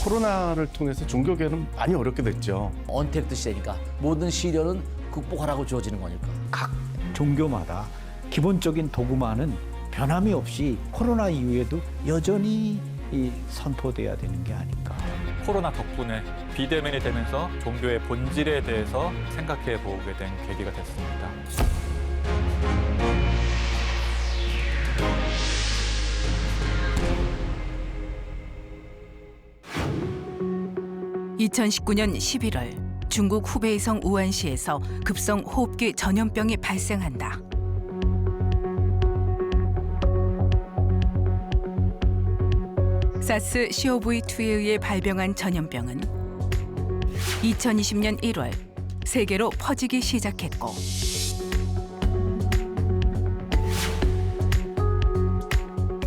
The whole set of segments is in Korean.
코로나를 통해서 종교계는 많이 어렵게 됐죠. 언택트 시대니까 모든 시련은 극복하라고 주어지는 거니까. 각 종교마다 기본적인 도구만은 변함이 없이 코로나 이후에도 여전히 선포돼야 되는 게 아닌가. 코로나 덕분에 비대면이 되면서 종교의 본질에 대해서 생각해 보게 된 계기가 됐습니다. (2019년 11월) 중국 후베이성 우한시에서 급성 호흡기 전염병이 발생한다. 사스 CoV2에 의해 발병한 전염병은 2020년 1월 세계로 퍼지기 시작했고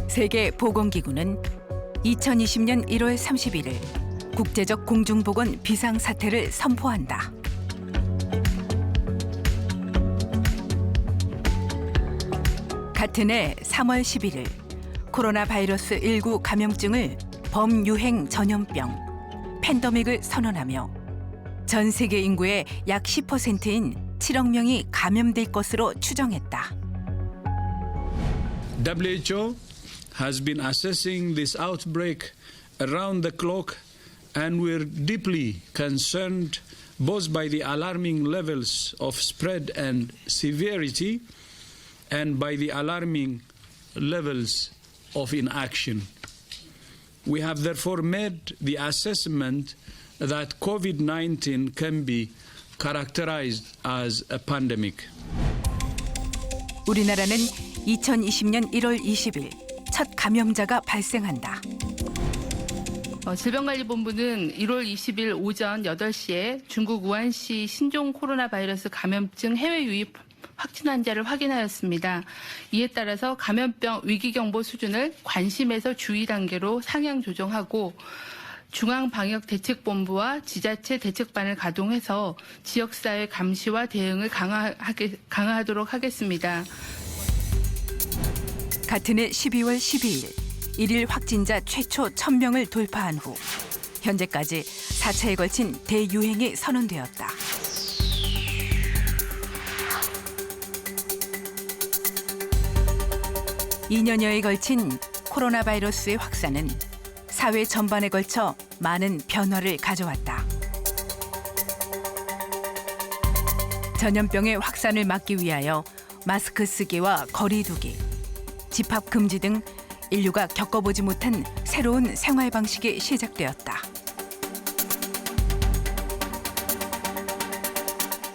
세계보건기구는 2020년 1월 31일 국제적 공중보건 비상사태를 선포한다. 같은 해 3월 11일 코로나 바이러스 19 감염증을 범유행 전염병, 팬데믹을 선언하며 전 세계 인구의 약 10%인 7억 명이 감염될 것으로 추정했다. WHO has been assessing this outbreak around the clock, and we're deeply concerned both by the alarming levels of spread and severity and by the alarming levels of inaction. We have therefore made the assessment that COVID-19 can be characterized as a pandemic. 우리나라는 2020년 1월 20일 첫 감염자가 발생한다. 질병관리본부는 1월 20일 오전 8시에 중국 우한시 신종 코로나 바이러스 감염증 해외 유입 확진 환자를 확인하였습니다. 이에 따라서 감염병 위기경보 수준을 관심에서 주의 단계로 상향 조정하고 중앙방역대책본부와 지자체 대책반을 가동해서 지역사회 감시와 대응을 강화하도록 하겠습니다. 같은 해 12월 12일 일일 확진자 최초 1,000명을 돌파한 후 현재까지 4차에 걸친 대유행이 선언되었다. (2년여에) 걸친 코로나 바이러스의 확산은 사회 전반에 걸쳐 많은 변화를 가져왔다. 전염병의 확산을 막기 위하여 마스크 쓰기와 거리 두기, 집합 금지 등 인류가 겪어보지 못한 새로운 생활 방식이 시작되었다.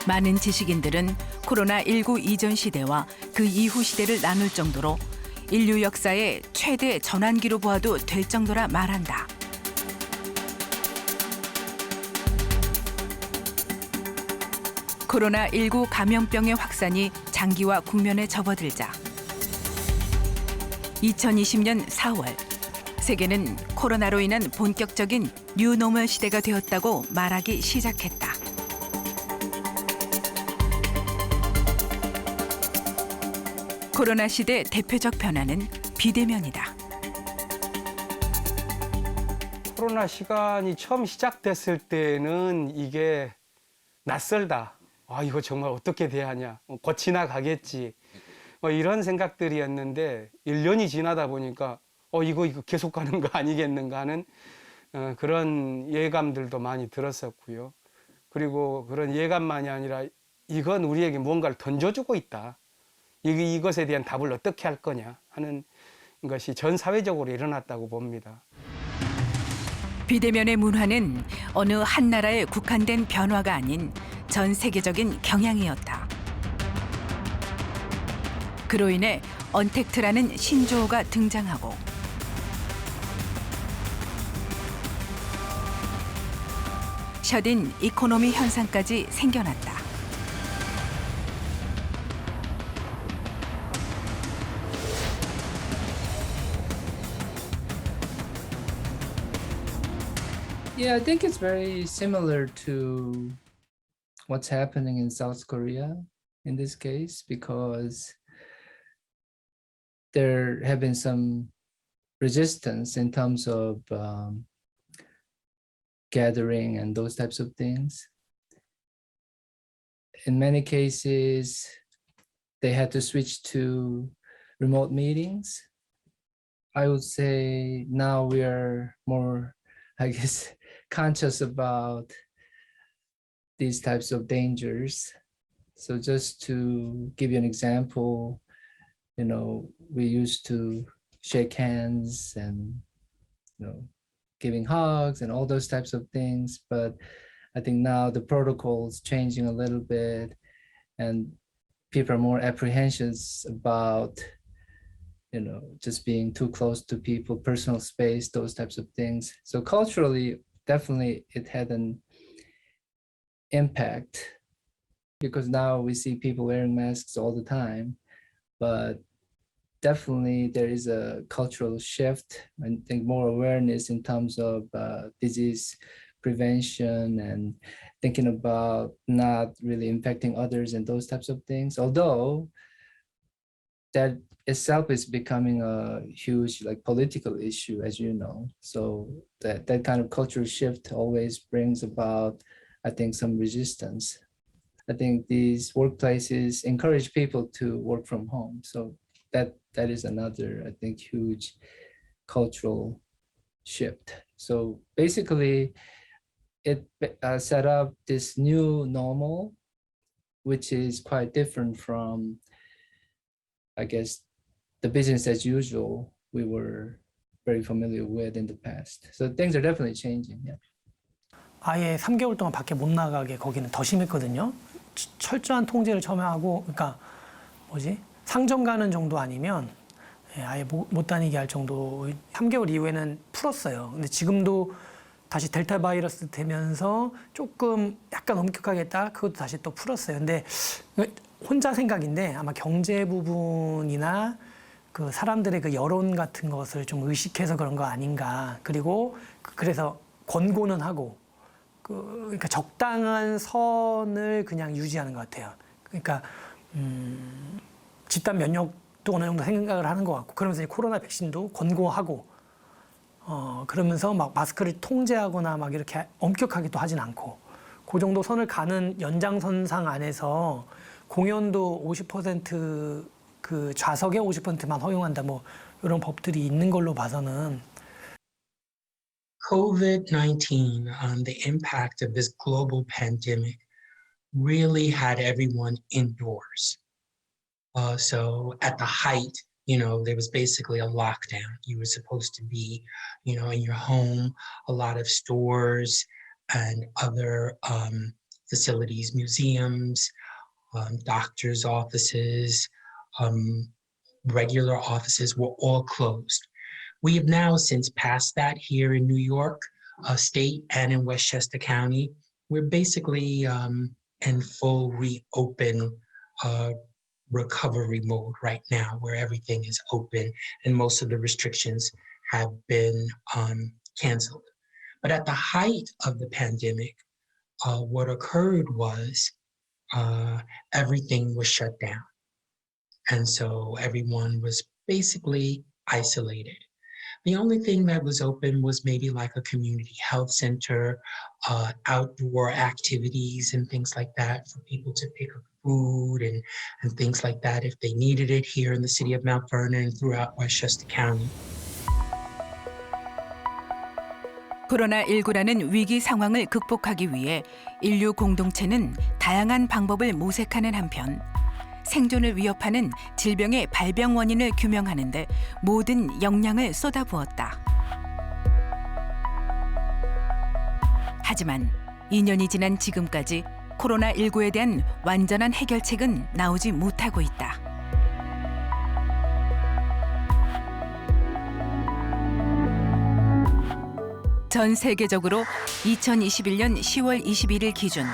많은 지식인들은 코로나19 이전 시대와 그 이후 시대를 나눌 정도로 인류 역사의 최대 전환기로 보아도 될 정도라 말한다. 코로나19 감염병의 확산이 장기화 국면에 접어들자 2020년 4월 세계는 코로나로 인한 본격적인 뉴노멀 시대가 되었다고 말하기 시작했다. 코로나 시대 대표적 변화는 비대면이다. 코로나 시간이 처음 시작됐을 때는 이게 낯설다. 이거 정말 어떻게 돼야 하냐. 곧 지나가겠지. 이런 생각들이었는데 1년이 지나다 보니까 이거 계속 가는 거 아니겠는가 하는 그런 예감들도 많이 들었었고요. 그리고 그런 예감만이 아니라 이건 우리에게 뭔가를 던져주고 있다. 이것에 대한 답을 어떻게 할 거냐 하는 것이 전 사회적으로 일어났다고 봅니다. 비대면의 문화는 어느 한 나라에 국한된 변화가 아닌 전 세계적인 경향이었다. 그로 인해 언택트라는 신조어가 등장하고 셧인 이코노미 현상까지 생겨났다. Yeah, I think it's very similar to what's happening in South Korea in this case, because there have been some resistance in terms of gathering and those types of things. In many cases, they had to switch to remote meetings. I would say now we are more, I guess, conscious about these types of dangers. So just to give you an example, you know, we used to shake hands and, you know, giving hugs and all those types of things. But I think now the protocol is changing a little bit and people are more apprehensive about, you know, just being too close to people, personal space, those types of things. So culturally, definitely it had an impact because now we see people wearing masks all the time, but definitely there is a cultural shift. I think more awareness in terms of disease prevention and thinking about not really impacting others and those types of things. Although that itself is becoming a huge like political issue, as you know. So that kind of cultural shift always brings about, I think, some resistance. I think these workplaces encourage people to work from home. So that is another, I think, huge cultural shift. So basically, it set up this new normal, which is quite different from, I guess, the business as usual we were very familiar with in the past. So things are definitely changing. Yeah. 아예 3개월 동안 밖에 못 나가게 거기는 더 심했거든요. 철저한 통제를 처음에 하고, 그러니까 상점 가는 정도 아니면 아예 못 다니게 할 정도. 3개월 이후에는 풀었어요. 근데 지금도 다시 델타 바이러스 되면서 조금 약간 엄격하게 했다가 그것도 다시 또 풀었어요. 근데 혼자 생각인데 아마 경제 부분이나 그 사람들의 그 여론 같은 것을 좀 의식해서 그런 거 아닌가. 그리고 그래서 권고는 하고 그러니까 적당한 선을 그냥 유지하는 것 같아요. 그러니까 집단 면역도 어느 정도 생각을 하는 것 같고 그러면서 코로나 백신도 권고하고 그러면서 막 마스크를 통제하거나 막 이렇게 엄격하게 또 하진 않고 그 정도 선을 가는 연장선상 안에서 공연도 50% 그 좌석의 50%만 허용한다 뭐 이런 법들이 있는 걸로 봐서는 COVID-19, the impact of this global pandemic really had everyone indoors. So at the height, you know, there was basically a lockdown. You were supposed to be, you know, in your home. A lot of stores and other facilities, museums, doctors' offices, regular offices were all closed. We have now since passed that here in New York State and in Westchester County. We're basically in full reopen recovery mode right now, where everything is open and most of the restrictions have been canceled. But at the height of the pandemic, what occurred was everything was shut down. And so everyone was basically isolated. The only thing that was open was maybe like a community health center, outdoor activities and things like that for people to pick up food and things like that if they needed it here in the city of Mount Vernon and throughout Westchester County. 코로나19라는 위기 상황을 극복하기 위해 인류 공동체는 다양한 방법을 모색하는 한편 생존을 위협하는 질병의 발병 원인을 규명하는 데 모든 역량을 쏟아부었다. 하지만 2년이 지난 지금까지 코로나19에 대한 완전한 해결책은 나오지 못하고 있다. 전 세계적으로 2021년 10월 21일 기준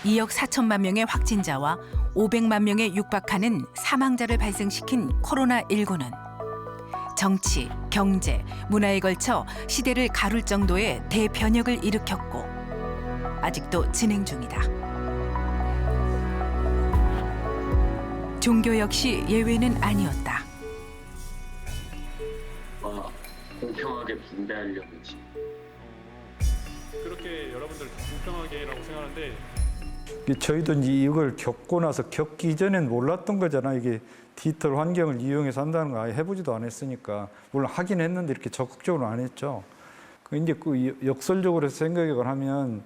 2억 4천만 명의 확진자와 500만 명에 육박하는 사망자를 발생시킨 코로나19는 정치, 경제, 문화에 걸쳐 시대를 가룰 정도의 대변혁을 일으켰고 아직도 진행 중이다. 종교 역시 예외는 아니었다. 공평하게 분배하려는 지. 그렇게 여러분들 공평하게라고 생각하는데 저희도 이제 이걸 겪고 나서 겪기 전엔 몰랐던 거잖아. 이게 디지털 환경을 이용해서 한다는 거 아예 해보지도 않았으니까. 물론 하긴 했는데 이렇게 적극적으로 안 했죠. 이제 그 역설적으로 생각을 하면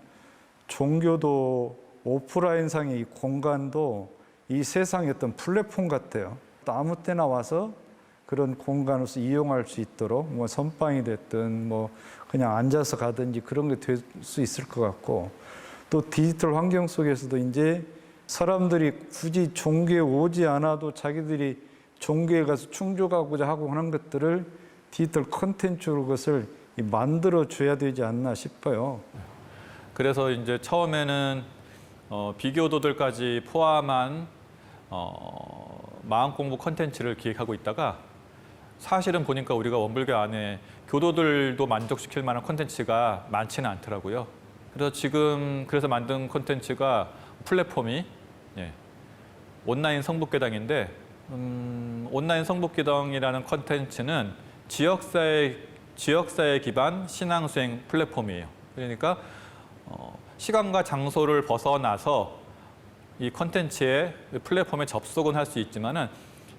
종교도 오프라인상의 이 공간도 이 세상의 어떤 플랫폼 같아요. 또 아무 때나 와서 그런 공간으로서 이용할 수 있도록 뭐 선방이 됐든 뭐 그냥 앉아서 가든지 그런 게 될 수 있을 것 같고, 또 디지털 환경 속에서도 이제 사람들이 굳이 종교에 오지 않아도 자기들이 종교에 가서 충족하고자 하고 하는 것들을 디지털 콘텐츠로 그것을 만들어 줘야 되지 않나 싶어요. 그래서 이제 처음에는 비교도들까지 포함한 마음 공부 콘텐츠를 기획하고 있다가 사실은 보니까 우리가 원불교 안에 교도들도 만족시킬 만한 콘텐츠가 많지는 않더라고요. 그래서 만든 콘텐츠가 플랫폼이 온라인 성북교당인데 온라인 성북교당이라는 콘텐츠는 지역사회 기반 신앙수행 플랫폼이에요. 그러니까 시간과 장소를 벗어나서 이 콘텐츠의 플랫폼에 접속은 할 수 있지만은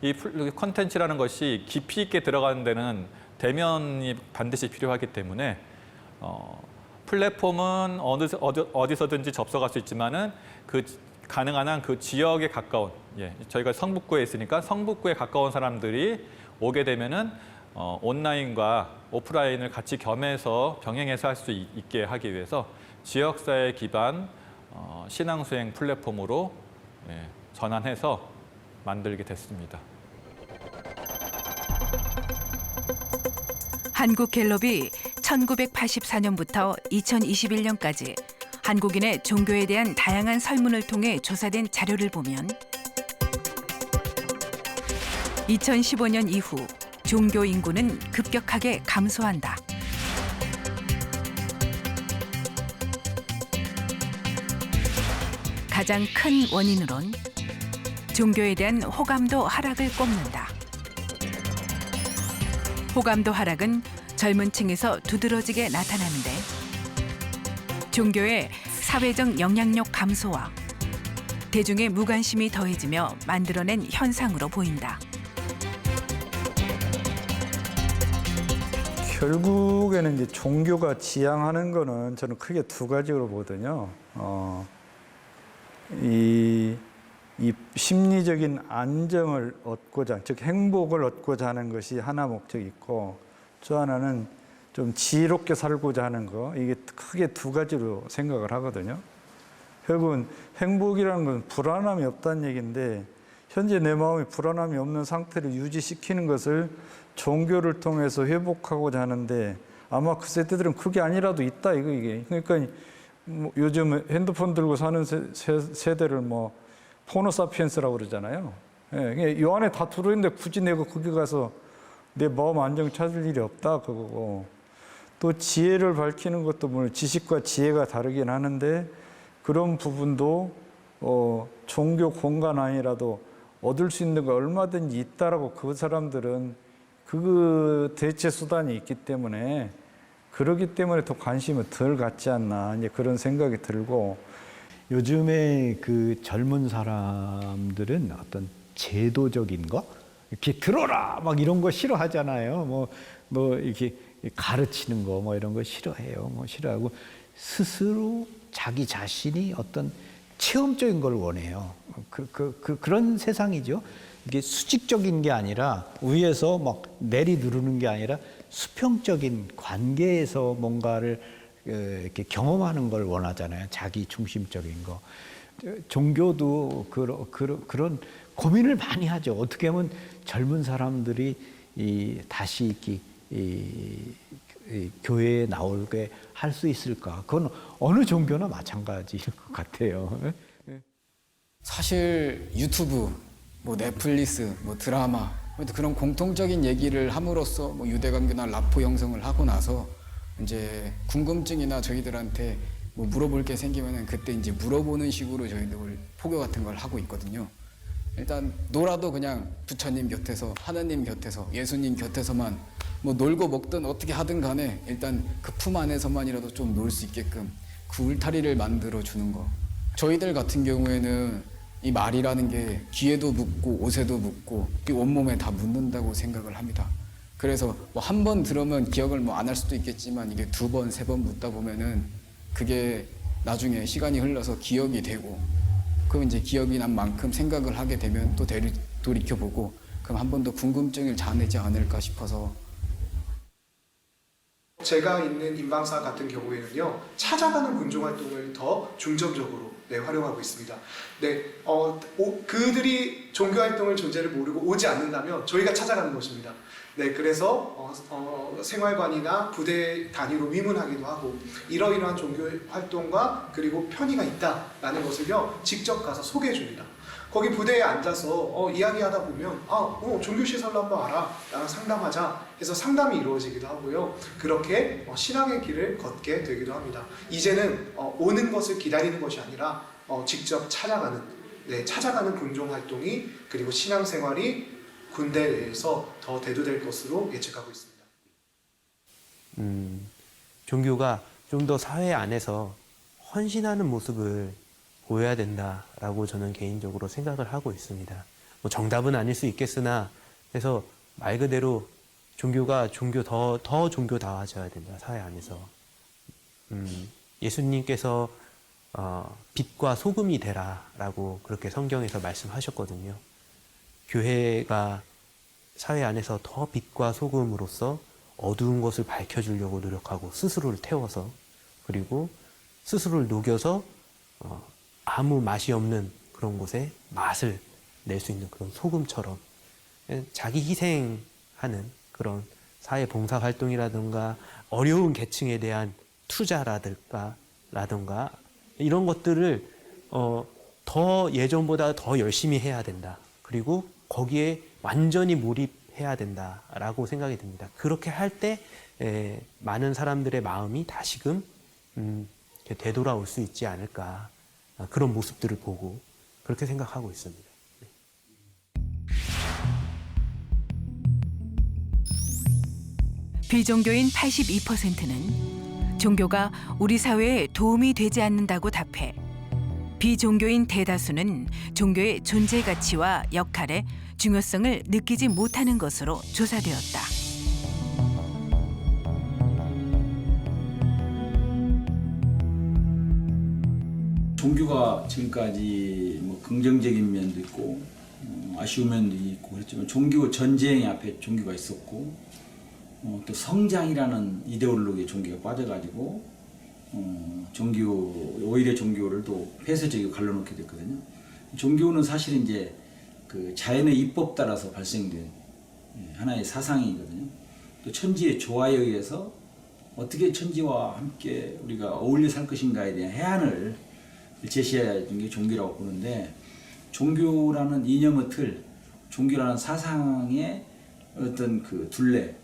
이 콘텐츠라는 것이 깊이 있게 들어가는 데는 대면이 반드시 필요하기 때문에 플랫폼은 어디서든지 접속할 수 있지만은 그 가능한 한 그 지역에 가까운, 저희가 성북구에 있으니까 성북구에 가까운 사람들이 오게 되면은 온라인과 오프라인을 같이 겸해서 병행해서 할 수 있게 하기 위해서 지역사회 기반 신앙수행 플랫폼으로 전환해서 만들게 됐습니다. 한국갤럽이 1984년부터 2021년까지 한국인의 종교에 대한 다양한 설문을 통해 조사된 자료를 보면 2015년 이후 종교 인구는 급격하게 감소한다. 가장 큰 원인으론 종교에 대한 호감도 하락을 꼽는다. 호감도 하락은 젊은 층에서 두드러지게 나타나는데 종교의 사회적 영향력 감소와 대중의 무관심이 더해지며 만들어낸 현상으로 보인다. 결국에는 이제 종교가 지향하는 거는 저는 크게 두 가지로 보거든요. 이 심리적인 안정을 얻고자, 즉 행복을 얻고자 하는 것이 하나 목적이 있고, 또 하나는 좀 지혜롭게 살고자 하는 거, 이게 크게 두 가지로 생각을 하거든요. 결국은 행복이라는 건 불안함이 없다는 얘기인데, 현재 내 마음에 불안함이 없는 상태를 유지시키는 것을 종교를 통해서 회복하고자 하는데, 아마 그 세대들은 그게 아니라도 있다, 이게. 그러니까 뭐 요즘 핸드폰 들고 사는 세대를 뭐 포노사피엔스라고 그러잖아요. 이 안에 다 들어있는데 굳이 내가 거기 가서 내 마음 안정 찾을 일이 없다, 그거고. 또 지혜를 밝히는 것도 물론 지식과 지혜가 다르긴 하는데, 그런 부분도 종교 공간 아니라도 얻을 수 있는 거 얼마든지 있다라고 그 사람들은 그 대체 수단이 있기 때문에, 그러기 때문에 더 관심을 덜 갖지 않나, 이제 그런 생각이 들고. 요즘에 그 젊은 사람들은 어떤 제도적인 거, 이렇게 들어라 막 이런 거 싫어하잖아요. 뭐 이렇게 가르치는 거 뭐 이런 거 싫어해요. 뭐 싫어하고 스스로 자기 자신이 어떤 체험적인 걸 원해요. 그런 세상이죠. 이게 수직적인 게 아니라 위에서 막 내리 누르는 게 아니라 수평적인 관계에서 뭔가를 이렇게 경험하는 걸 원하잖아요. 자기 중심적인 거. 종교도 그런 고민을 많이 하죠. 어떻게 하면 젊은 사람들이 다시 교회에 나오게 할 수 있을까? 그건 어느 종교나 마찬가지일 것 같아요. 사실 유튜브, 뭐 넷플릭스, 뭐 드라마, 그런 공통적인 얘기를 함으로써 뭐 유대관계나 라포 형성을 하고 나서 이제 궁금증이나 저희들한테 뭐 물어볼 게 생기면은 그때 이제 물어보는 식으로 저희들 포교 같은 걸 하고 있거든요. 일단 놀아도 그냥 부처님 곁에서, 하느님 곁에서, 예수님 곁에서만 뭐 놀고 먹든 어떻게 하든 간에 일단 그 품 안에서만이라도 좀 놀 수 있게끔 그 울타리를 만들어 주는 거. 저희들 같은 경우에는 이 말이라는 게 귀에도 묻고 옷에도 묻고 이 온몸에 다 묻는다고 생각을 합니다. 그래서 뭐 한 번 들으면 기억을 뭐 안 할 수도 있겠지만 이게 2번, 3번 묻다 보면은 그게 나중에 시간이 흘러서 기억이 되고 그럼 이제 기억이 난 만큼 생각을 하게 되면 또 돌이켜보고 그럼 한 번 더 궁금증을 자아내지 않을까 싶어서. 제가 있는 인방사 같은 경우에는요, 찾아가는 군종활동을 더 중점적으로 활용하고 있습니다. 그들이 종교활동을 존재를 모르고 오지 않는다면 저희가 찾아가는 것입니다. 그래서 생활관이나 부대 단위로 위문하기도 하고 이러이러한 종교활동과 그리고 편의가 있다라는 것을요 직접 가서 소개해 줍니다. 거기 부대에 앉아서 이야기하다 보면 종교시설로 한번 와라, 나랑 상담하자 해서 상담이 이루어지기도 하고요. 그렇게 신앙의 길을 걷게 되기도 합니다. 이제는 오는 것을 기다리는 것이 아니라 직접 찾아가는 군종활동이 그리고 신앙생활이 군대 내에서 더 대두될 것으로 예측하고 있습니다. 종교가 좀 더 사회 안에서 헌신하는 모습을 보여야 된다라고 저는 개인적으로 생각을 하고 있습니다. 뭐 정답은 아닐 수 있겠으나 그래서 말 그대로 종교가 더 종교다워져야 된다, 사회 안에서. 예수님께서 빛과 소금이 되라라고 그렇게 성경에서 말씀하셨거든요. 교회가 사회 안에서 더 빛과 소금으로서 어두운 것을 밝혀주려고 노력하고 스스로를 태워서 그리고 스스로를 녹여서 아무 맛이 없는 그런 곳에 맛을 낼 수 있는 그런 소금처럼 자기 희생하는 그런 사회 봉사 활동이라든가 어려운 계층에 대한 투자라든가 이런 것들을 더 예전보다 더 열심히 해야 된다. 그리고 거기에 완전히 몰입해야 된다라고 생각이 듭니다. 그렇게 할 때 많은 사람들의 마음이 다시금 되돌아올 수 있지 않을까, 그런 모습들을 보고 그렇게 생각하고 있습니다. 비종교인 82%는 종교가 우리 사회에 도움이 되지 않는다고 답해 비종교인 대다수는 종교의 존재 가치와 역할의 중요성을 느끼지 못하는 것으로 조사되었다. 종교가 지금까지 뭐 긍정적인 면도 있고 아쉬운 면도 있고 그렇지만 종교 전쟁 앞에 종교가 있었고 또 성장이라는 이데올로기에 종교가 빠져가지고 오히려 종교를 또 폐쇄적이고 갈라놓게 됐거든요. 종교는 사실 이제 그 자연의 입법 따라서 발생된 하나의 사상이거든요. 또 천지의 조화에 의해서 어떻게 천지와 함께 우리가 어울려 살 것인가에 대한 해안을 제시해준 게 종교라고 보는데, 종교라는 이념의 틀, 종교라는 사상의 어떤 그 둘레,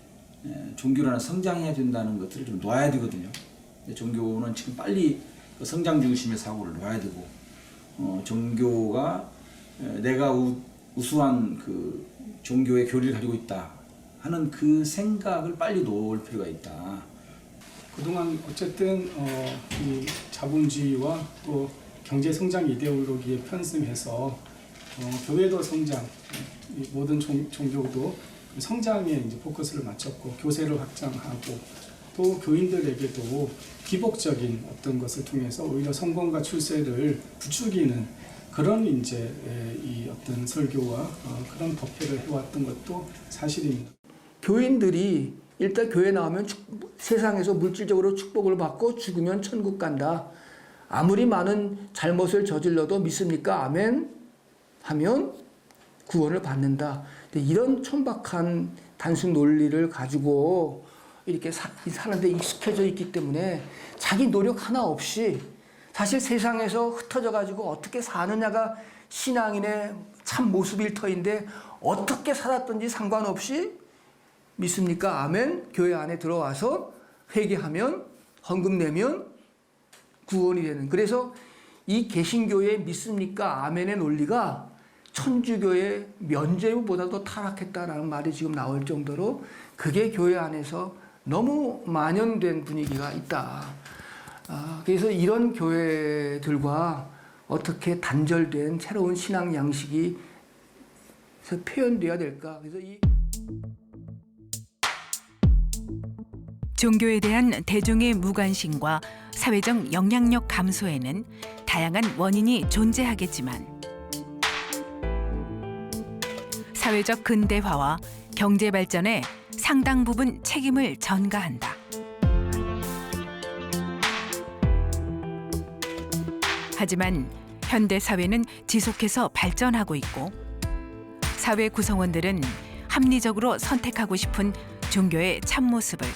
종교라는 성장해야 된다는 것들을 좀 놔야 되거든요. 종교는 지금 빨리 성장 중심의 사고를 놔야 되고, 종교가 내가 우수한 그 종교의 교리를 가지고 있다 하는 그 생각을 빨리 놓을 필요가 있다. 그동안 어쨌든 이 자본주의와 또 경제 성장 이데올로기에 편승해서 교회도 성장, 모든 종교도 성장에 이제 포커스를 맞췄고 교세를 확장하고 또 교인들에게도 기복적인 어떤 것을 통해서 오히려 성공과 출세를 부추기는 그런 이제 이 어떤 설교와 그런 법회를 해왔던 것도 사실입니다. 교인들이 일단 교회 나오면 세상에서 물질적으로 축복을 받고 죽으면 천국 간다. 아무리 많은 잘못을 저질러도 믿습니까? 아멘? 하면 구원을 받는다. 이런 천박한 단순 논리를 가지고 이렇게 사는데 익숙해져 있기 때문에 자기 노력 하나 없이 사실 세상에서 흩어져 가지고 어떻게 사느냐가 신앙인의 참 모습일 터인데 어떻게 살았든지 상관없이 믿습니까? 아멘? 교회 안에 들어와서 회개하면 헌금 내면 구원이 되는. 그래서 이 개신교의 믿습니까? 아멘의 논리가 천주교의 면죄부보다도 타락했다라는 말이 지금 나올 정도로 그게 교회 안에서 너무 만연된 분위기가 있다. 그래서 이런 교회들과 어떻게 단절된 새로운 신앙 양식이 표현돼야 될까? 그래서 종교에 대한 대중의 무관심과 사회적 영향력 감소에는 다양한 원인이 존재하겠지만 사회적 근대화와 경제 발전에 상당 부분 책임을 전가한다. 하지만 현대 사회는 지속해서 발전하고 있고 사회 구성원들은 합리적으로 선택하고 싶은 종교의 참모습을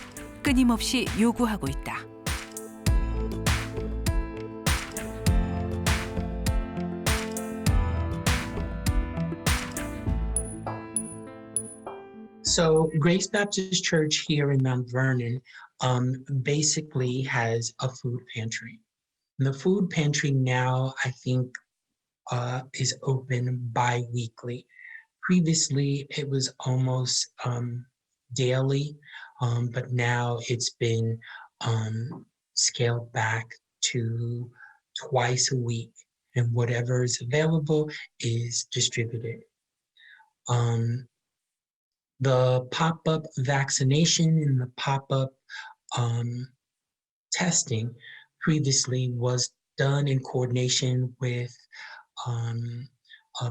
끊임없이 요구하고 있다. So Grace Baptist Church here in Mount Vernon basically has a food pantry. And the food pantry now, I think, is open bi-weekly. Previously, it was almost daily, but now it's been scaled back to twice a week, and whatever is available is distributed. The pop-up vaccination and the pop-up testing previously was done in coordination with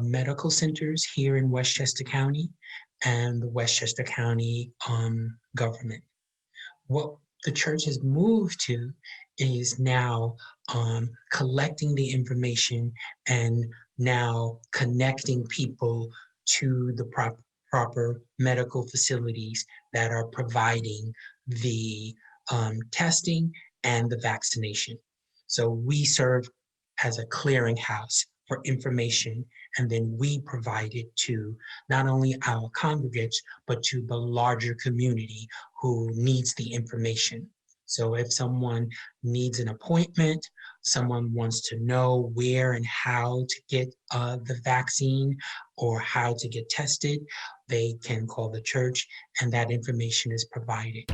medical centers here in Westchester County and the Westchester County government. What the church has moved to is now collecting the information and now connecting people to the proper medical facilities that are providing the testing and the vaccination. So we serve as a clearinghouse for information, and then we provide it to not only our congregates, but to the larger community who needs the information. So if someone needs an appointment, someone wants to know where and how to get the vaccine or how to get tested, they can call the church and that information is provided.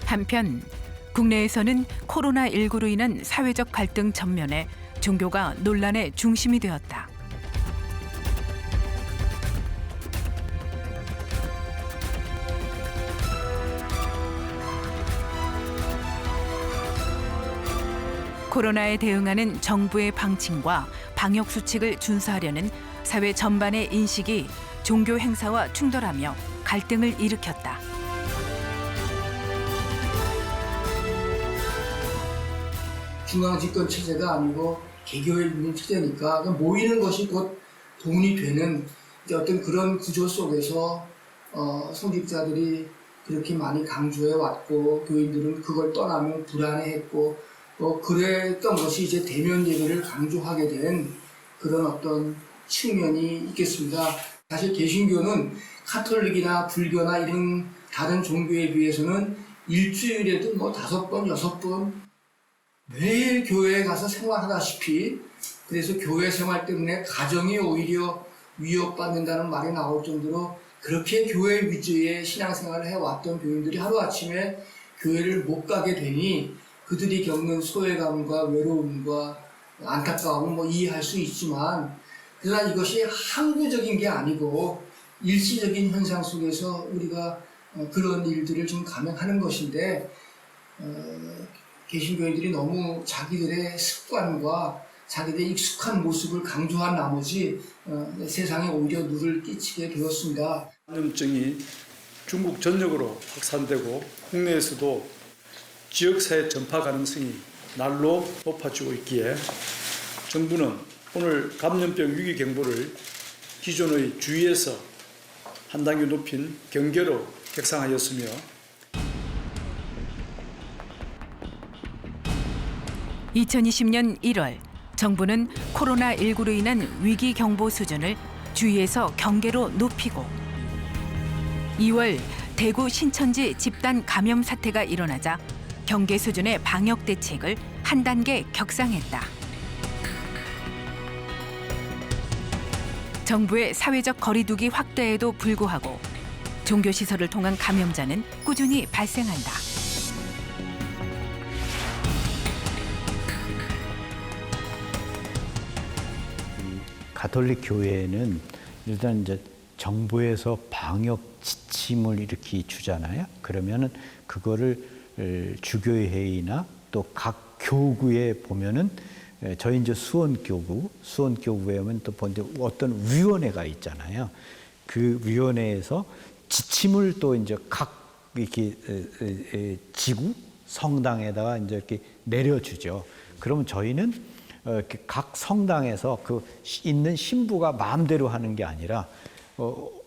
한편 국내에서는 코로나19로 인한 사회적 갈등 전면에 종교가 논란의 중심이 되었다. 코로나에 대응하는 정부의 방침과 방역 수칙을 준수하려는 사회 전반의 인식이 종교 행사와 충돌하며 갈등을 일으켰다. 중앙 집권 체제가 아니고 개교의 있는 체제니까 모이는 것이 곧 돈이 되는 어떤 그런 구조 속에서 성직자들이 그렇게 많이 강조해 왔고 교인들은 그걸 떠나면 불안해했고 그랬던 것이 이제 대면 예배를 강조하게 된 그런 어떤 측면이 있겠습니다. 사실 개신교는 카톨릭이나 불교나 이런 다른 종교에 비해서는 일주일에도 5번, 6번 매일 교회에 가서 생활하다시피 그래서 교회 생활 때문에 가정이 오히려 위협받는다는 말이 나올 정도로 그렇게 교회 위주의 신앙생활을 해왔던 교인들이 하루아침에 교회를 못 가게 되니 그들이 겪는 소외감과 외로움과 안타까움은 이해할 수 있지만 그러나 이것이 항구적인 게 아니고 일시적인 현상 속에서 우리가 그런 일들을 좀 감행하는 것인데 개신교인들이 너무 자기들의 습관과 자기들의 익숙한 모습을 강조한 나머지 세상에 오히려 누를 끼치게 되었습니다. 감염증이 중국 전역으로 확산되고 국내에서도 지역사회 전파 가능성이 날로 높아지고 있기에 정부는 오늘 감염병 위기 경보를 기존의 주의에서 한 단계 높인 경계로 격상하였으며 2020년 1월 정부는 코로나19로 인한 위기 경보 수준을 주의에서 경계로 높이고 2월 대구 신천지 집단 감염 사태가 일어나자 경계 수준의 방역 대책을 한 단계 격상했다. 정부의 사회적 거리두기 확대에도 불구하고 종교시설을 통한 감염자는 꾸준히 발생한다. 가톨릭 교회는 일단 이제 정부에서 방역 지침을 이렇게 주잖아요. 그러면은 그거를 주교회의나 또 각 교구에 보면은 저희 이제 수원교구에 하면 또 어떤 위원회가 있잖아요. 그 위원회에서 지침을 또 이제 각 이렇게 지구 성당에다가 이제 이렇게 내려주죠. 그러면 저희는 이렇게 각 성당에서 그 있는 신부가 마음대로 하는 게 아니라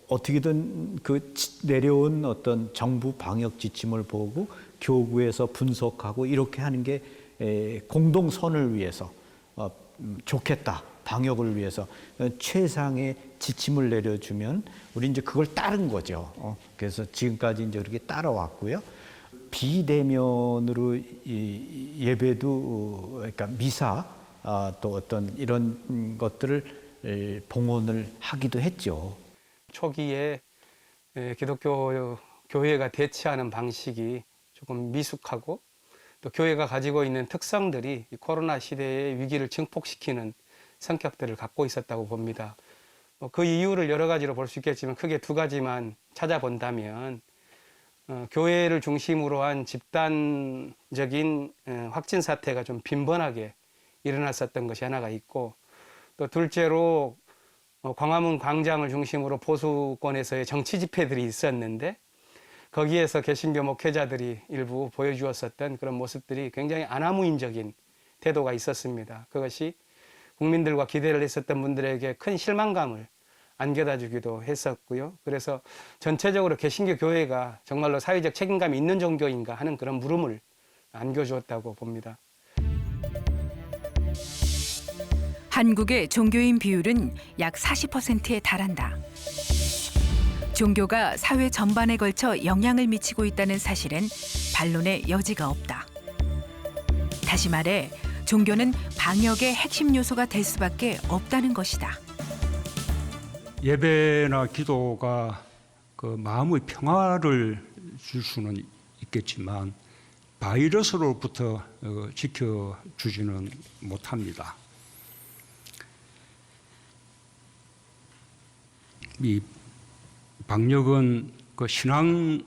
어떻게든 그 내려온 어떤 정부 방역 지침을 보고 교구에서 분석하고 이렇게 하는 게 공동선을 위해서 좋겠다. 방역을 위해서 최상의 지침을 내려주면 우리 이제 그걸 따른 거죠. 그래서 지금까지 이제 그렇게 따라왔고요. 비대면으로 예배도 그러니까 미사 또 어떤 이런 것들을 봉헌을 하기도 했죠. 초기에 기독교 교회가 대처하는 방식이 조금 미숙하고 또 교회가 가지고 있는 특성들이 이 코로나 시대의 위기를 증폭시키는 성격들을 갖고 있었다고 봅니다. 그 이유를 여러 가지로 볼 수 있겠지만 크게 두 가지만 찾아본다면 교회를 중심으로 한 집단적인 확진 사태가 좀 빈번하게 일어났었던 것이 하나가 있고, 또 둘째로 광화문 광장을 중심으로 보수권에서의 정치 집회들이 있었는데 거기에서 개신교 목회자들이 일부 보여주었었던 그런 모습들이 굉장히 아나무인적인 태도가 있었습니다. 그것이 국민들과 기대를 했었던 분들에게 큰 실망감을 안겨다 주기도 했었고요. 그래서 전체적으로 개신교 교회가 정말로 사회적 책임감이 있는 종교인가 하는 그런 물음을 안겨주었다고 봅니다. 한국의 종교인 비율은 약 40%에 달한다. 종교가 사회 전반에 걸쳐 영향을 미치고 있다는 사실엔 반론의 여지가 없다. 다시 말해 종교는 방역의 핵심 요소가 될 수밖에 없다는 것이다. 예배나 기도가 그 마음의 평화를 줄 수는 있겠지만 바이러스로부터 지켜주지는 못합니다. 이 방역은 그 신앙의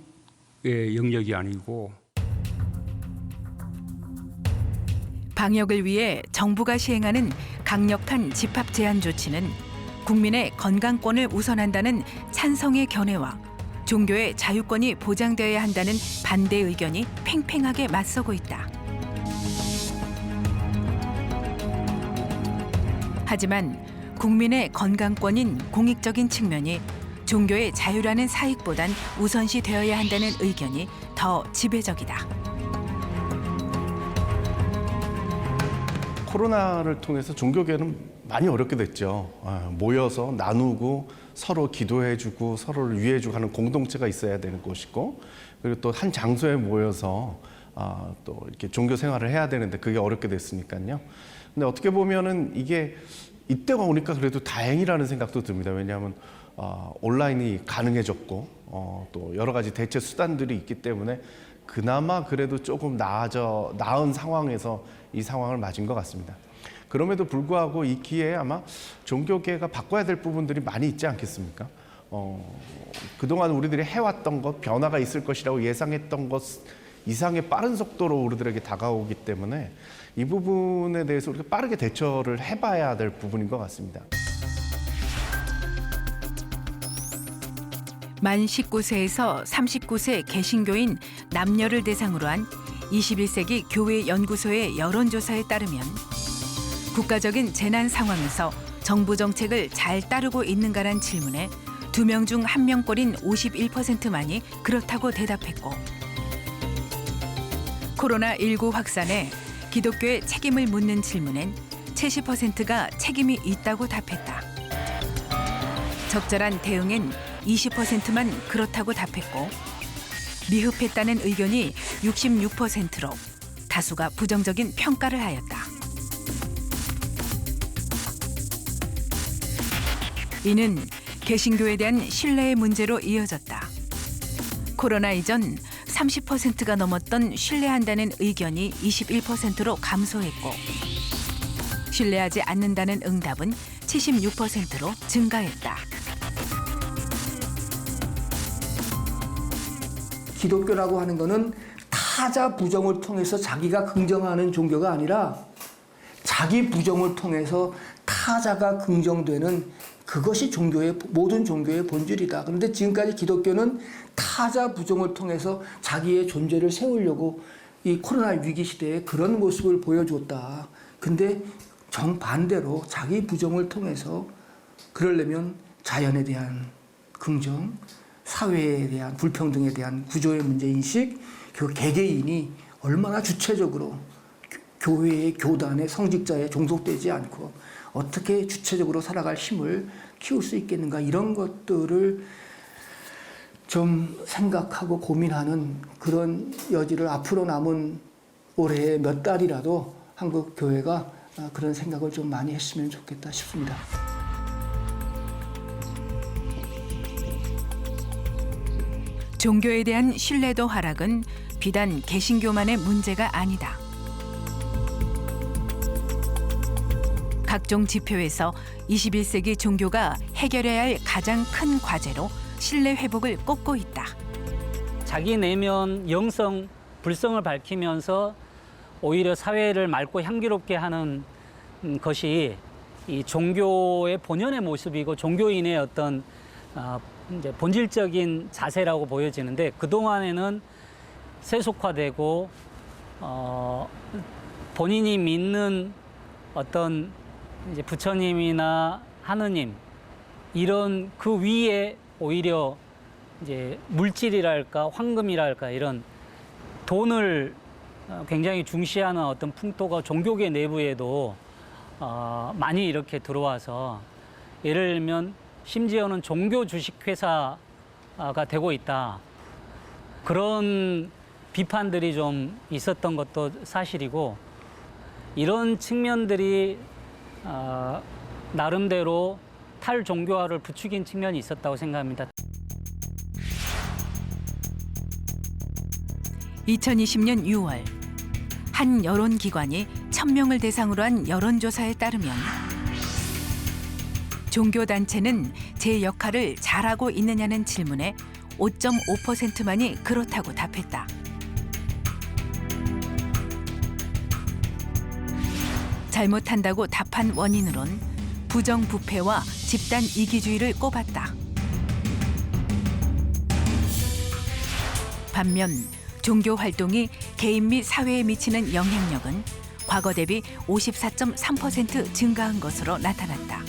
영역이 아니고 방역을 위해 정부가 시행하는 강력한 집합 제한 조치는 국민의 건강권을 우선한다는 찬성의 견해와 종교의 자유권이 보장되어야 한다는 반대 의견이 팽팽하게 맞서고 있다. 하지만 국민의 건강권인 공익적인 측면이 종교의 자유라는 사익보단 우선시 되어야 한다는 의견이 더 지배적이다. 코로나를 통해서 종교계는 많이 어렵게 됐죠. 모여서 나누고 서로 기도해주고 서로를 위해주고 하는 공동체가 있어야 되는 것이고, 그리고 또 한 장소에 모여서 또 이렇게 종교 생활을 해야 되는데 그게 어렵게 됐으니까요. 근데 어떻게 보면은 이게 이때가 오니까 그래도 다행이라는 생각도 듭니다. 왜냐하면 온라인이 가능해졌고 또 여러 가지 대체 수단들이 있기 때문에 그나마 그래도 조금 나은 상황에서 이 상황을 맞은 것 같습니다. 그럼에도 불구하고 이 기회에 아마 종교계가 바꿔야 될 부분들이 많이 있지 않겠습니까? 그동안 우리들이 해왔던 것, 변화가 있을 것이라고 예상했던 것 이상의 빠른 속도로 우리들에게 다가오기 때문에 이 부분에 대해서 우리가 빠르게 대처를 해봐야 될 부분인 것 같습니다. 만 19세에서 39세 개신교인 남녀를 대상으로 한 21세기 교회 연구소의 여론조사에 따르면 국가적인 재난 상황에서 정부 정책을 잘 따르고 있는가란 질문에 2명 중 1명꼴인 51%만이 그렇다고 대답했고, 코로나19 확산에 기독교의 책임을 묻는 질문엔 70%가 책임이 있다고 답했다. 적절한 대응엔 20%만 그렇다고 답했고, 미흡했다는 의견이 66%로 다수가 부정적인 평가를 하였다. 이는 개신교에 대한 신뢰의 문제로 이어졌다. 코로나 이전 30%가 넘었던 신뢰한다는 의견이 21%로 감소했고 신뢰하지 않는다는 응답은 76%로 증가했다. 기독교라고 하는 거는 타자 부정을 통해서 자기가 긍정하는 종교가 아니라 자기 부정을 통해서 타자가 긍정되는 그것이 모든 종교의 본질이다. 그런데 지금까지 기독교는 타자 부정을 통해서 자기의 존재를 세우려고 이 코로나 위기 시대에 그런 모습을 보여줬다. 근데 정반대로 자기 부정을 통해서 그러려면 자연에 대한 긍정, 사회에 대한 불평등에 대한 구조의 문제인식, 그 개개인이 얼마나 주체적으로 교회의 교단의 성직자에 종속되지 않고 어떻게 주체적으로 살아갈 힘을 키울 수 있겠는가, 이런 것들을 좀 생각하고 고민하는 그런 여지를 앞으로 남은 올해 몇 달이라도 한국 교회가 그런 생각을 좀 많이 했으면 좋겠다 싶습니다. 종교에 대한 신뢰도 하락은 비단 개신교만의 문제가 아니다. 각종 지표에서 21세기 종교가 해결해야 할 가장 큰 과제로 신뢰 회복을 꼽고 있다. 자기 내면 영성, 불성을 밝히면서 오히려 사회를 맑고 향기롭게 하는 것이 이 종교의 본연의 모습이고 종교인의 어떤 이제 본질적인 자세라고 보여지는데, 그동안에는 세속화되고 본인이 믿는 어떤 이제 부처님이나 하느님, 이런 그 위에 오히려 이제 물질이랄까 황금이랄까 이런 돈을 굉장히 중시하는 어떤 풍토가 종교계 내부에도 많이 이렇게 들어와서, 예를 들면 심지어는 종교 주식회사가 되고 있다, 그런 비판들이 좀 있었던 것도 사실이고, 이런 측면들이 나름대로 탈종교화를 부추긴 측면이 있었다고 생각합니다. 2020년 6월 한 여론기관이 1000명을 대상으로 한 여론조사에 따르면 종교단체는 제 역할을 잘하고 있느냐는 질문에 5.5%만이 그렇다고 답했다. 잘못한다고 답한 원인으론 부정부패와 집단 이기주의를 꼽았다. 반면 종교 활동이 개인 및 사회에 미치는 영향력은 과거 대비 54.3% 증가한 것으로 나타났다.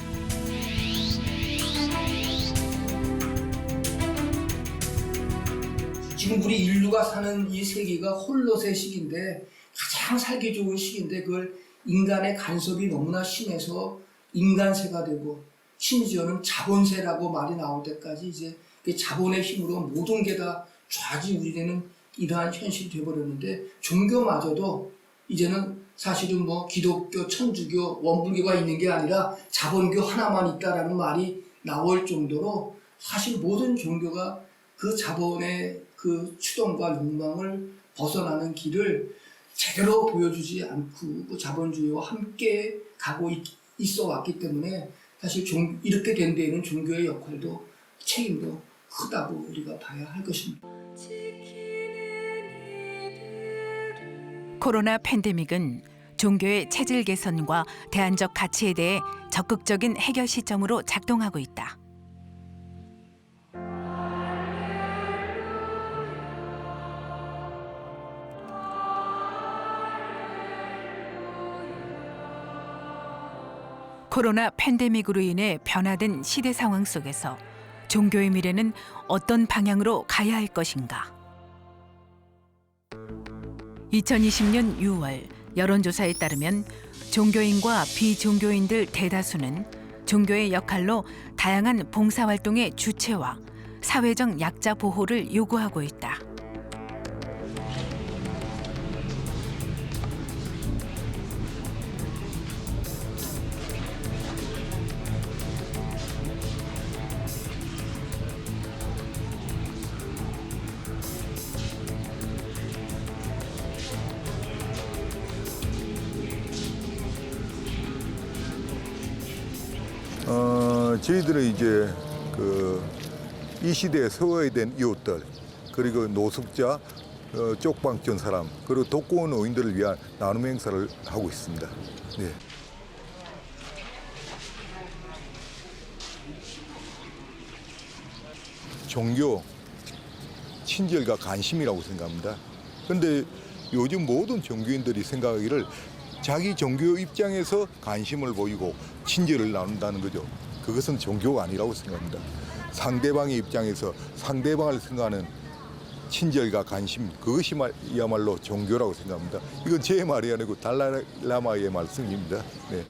지금 우리 인류가 사는 이 세기가 홀로세 시기인데, 가장 살기 좋은 시기인데, 그걸 인간의 간섭이 너무나 심해서 인간세가 되고, 심지어는 자본세라고 말이 나올 때까지 이제 그 자본의 힘으로 모든 게 다 좌지우지되는 이러한 현실이 되어버렸는데, 종교마저도 이제는 사실은 뭐 기독교, 천주교, 원불교가 있는 게 아니라 자본교 하나만 있다라는 말이 나올 정도로 사실 모든 종교가 그 자본의 그 추동과 욕망을 벗어나는 길을 제대로 보여주지 않고 자본주의와 함께 가고 있어 왔기 때문에, 사실 이렇게 된 데에는 종교의 역할도 책임도 크다고 우리가 봐야 할 것입니다. 코로나 팬데믹은 종교의 체질 개선과 대안적 가치에 대해 적극적인 해결 시점으로 작동하고 있다. 코로나 팬데믹으로 인해 변화된 시대 상황 속에서 종교의 미래는 어떤 방향으로 가야 할 것인가? 2020년 6월 여론조사에 따르면 종교인과 비종교인들 대다수는 종교의 역할로 다양한 봉사활동의 주체와 사회적 약자 보호를 요구하고 있다. 저희들은 이제 이 시대에 세워야 된 이웃들, 그리고 노숙자, 쪽방촌 사람, 그리고 독거노 노인들을 위한 나눔 행사를 하고 있습니다. 네. 종교, 친절과 관심이라고 생각합니다. 그런데 요즘 모든 종교인들이 생각하기를 자기 종교 입장에서 관심을 보이고 친절을 나눈다는 거죠. 그것은 종교가 아니라고 생각합니다. 상대방의 입장에서 상대방을 생각하는 친절과 관심, 그것이야말로 종교라고 생각합니다. 이건 제 말이 아니고 달라이라마의 말씀입니다. 네.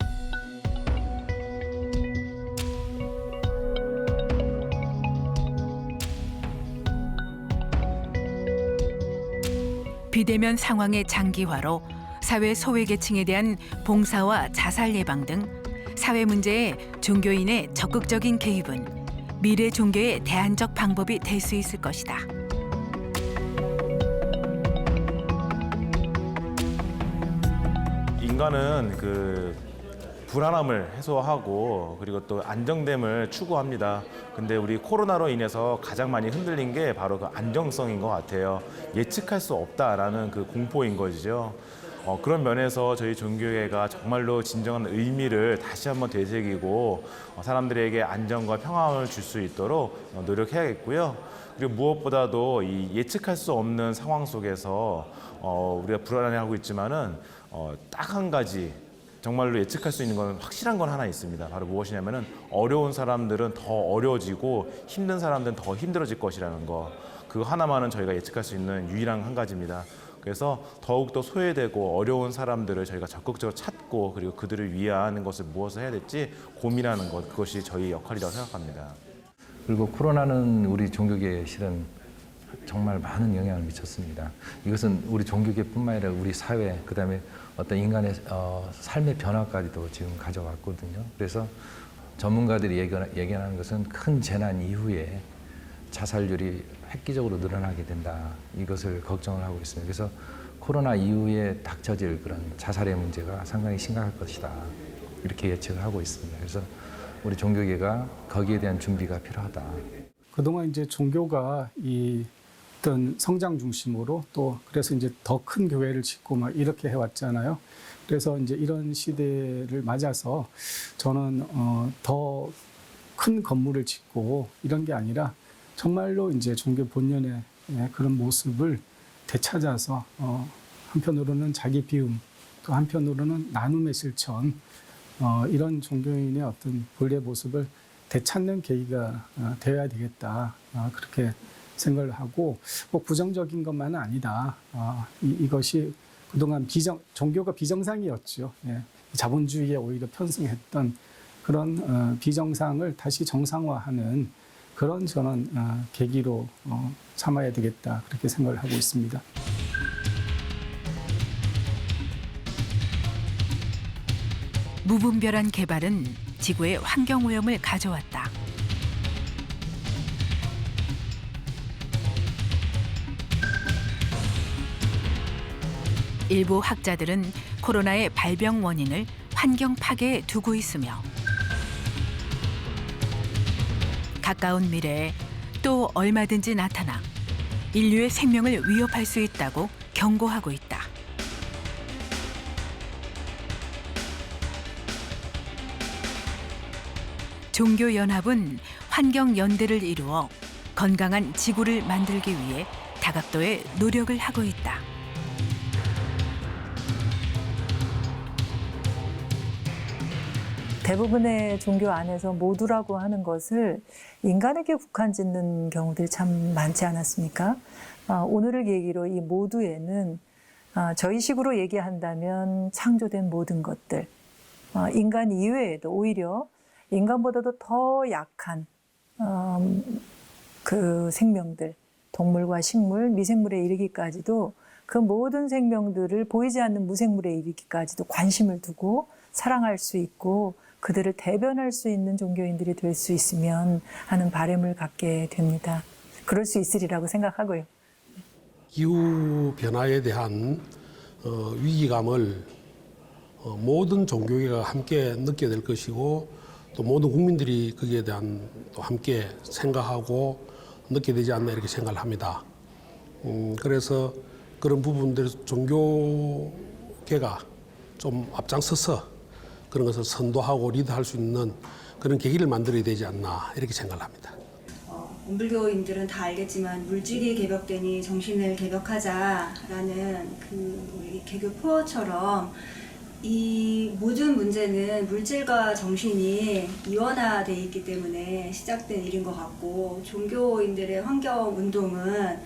비대면 상황의 장기화로 사회 소외계층에 대한 봉사와 자살 예방 등 사회 문제에 종교인의 적극적인 개입은 미래 종교의 대안적 방법이 될 수 있을 것이다. 인간은 불안함을 해소하고 그리고 또 안정됨을 추구합니다. 근데 우리 코로나로 인해서 가장 많이 흔들린 게 바로 그 안정성인 것 같아요. 예측할 수 없다라는 그 공포인 거죠. 그런 면에서 저희 종교계가 정말로 진정한 의미를 다시 한번 되새기고 사람들에게 안정과 평안을 줄 수 있도록 노력해야겠고요. 그리고 무엇보다도 이 예측할 수 없는 상황 속에서 우리가 불안해하고 있지만은 딱 한 가지 정말로 예측할 수 있는 건 확실한 건 하나 있습니다. 바로 무엇이냐면은 어려운 사람들은 더 어려워지고 힘든 사람들은 더 힘들어질 것이라는 거. 그 하나만은 저희가 예측할 수 있는 유일한 한 가지입니다. 그래서 더욱더 소외되고 어려운 사람들을 저희가 적극적으로 찾고 그리고 그들을 위한 것을 무엇을 해야 될지 고민하는 것, 그것이 저희 역할이라고 생각합니다. 그리고 코로나는 우리 종교계에 실은 정말 많은 영향을 미쳤습니다. 이것은 우리 종교계뿐만 아니라 우리 사회, 그다음에 어떤 인간의 삶의 변화까지도 지금 가져왔거든요. 그래서 전문가들이 예견하는 것은 큰 재난 이후에 자살률이 획기적으로 늘어나게 된다. 이것을 걱정을 하고 있습니다. 그래서 코로나 이후에 닥쳐질 그런 자살의 문제가 상당히 심각할 것이다. 이렇게 예측을 하고 있습니다. 그래서 우리 종교계가 거기에 대한 준비가 필요하다. 그동안 이제 종교가 이 어떤 성장 중심으로 또 그래서 이제 더 큰 교회를 짓고 막 이렇게 해왔잖아요. 그래서 이제 이런 시대를 맞아서 저는 더 큰 건물을 짓고 이런 게 아니라 정말로 이제 종교 본연의 그런 모습을 되찾아서 한편으로는 자기 비움, 또 한편으로는 나눔의 실천, 이런 종교인의 어떤 본래 모습을 되찾는 계기가 되어야 되겠다. 그렇게 생각을 하고 꼭 부정적인 것만은 아니다. 이것이 그동안 종교가 비정상이었죠. 예. 자본주의에 오히려 편승했던 그런 비정상을 다시 정상화하는 그런 저는 계기로 삼아야 되겠다. 그렇게 생각을 하고 있습니다. 무분별한 개발은 지구에 환경오염을 가져왔다. 일부 학자들은 코로나의 발병 원인을 환경 파괴에 두고 있으며 가까운 미래에 또 얼마든지 나타나 인류의 생명을 위협할 수 있다고 경고하고 있다. 종교연합은 환경연대를 이루어 건강한 지구를 만들기 위해 다각도의 노력을 하고 있다. 대부분의 종교 안에서 모두라고 하는 것을 인간에게 국한 짓는 경우들이 참 많지 않았습니까? 오늘을 계기로 이 모두에는 저희식으로 얘기한다면 창조된 모든 것들, 인간 이외에도 오히려 인간보다도 더 약한 그 생명들, 동물과 식물, 미생물에 이르기까지도 그 모든 생명들을 보이지 않는 무생물에 이르기까지도 관심을 두고 사랑할 수 있고 그들을 대변할 수 있는 종교인들이 될 수 있으면 하는 바람을 갖게 됩니다. 그럴 수 있으리라고 생각하고요. 기후 변화에 대한 위기감을 모든 종교계가 함께 느끼게 될 것이고 또 모든 국민들이 거기에 대한 또 함께 생각하고 느끼게 되지 않나 이렇게 생각을 합니다. 그래서 그런 부분들 종교계가 좀 앞장서서 그런 것을 선도하고 리드할 수 있는 그런 계기를 만들어야 되지 않나 이렇게 생각을 합니다. 원불교인들은 다 알겠지만 물질이 개벽되니 정신을 개벽하자라는 우리 개교 포어처럼 이 모든 문제는 물질과 정신이 이원화돼 있기 때문에 시작된 일인 것 같고, 종교인들의 환경운동은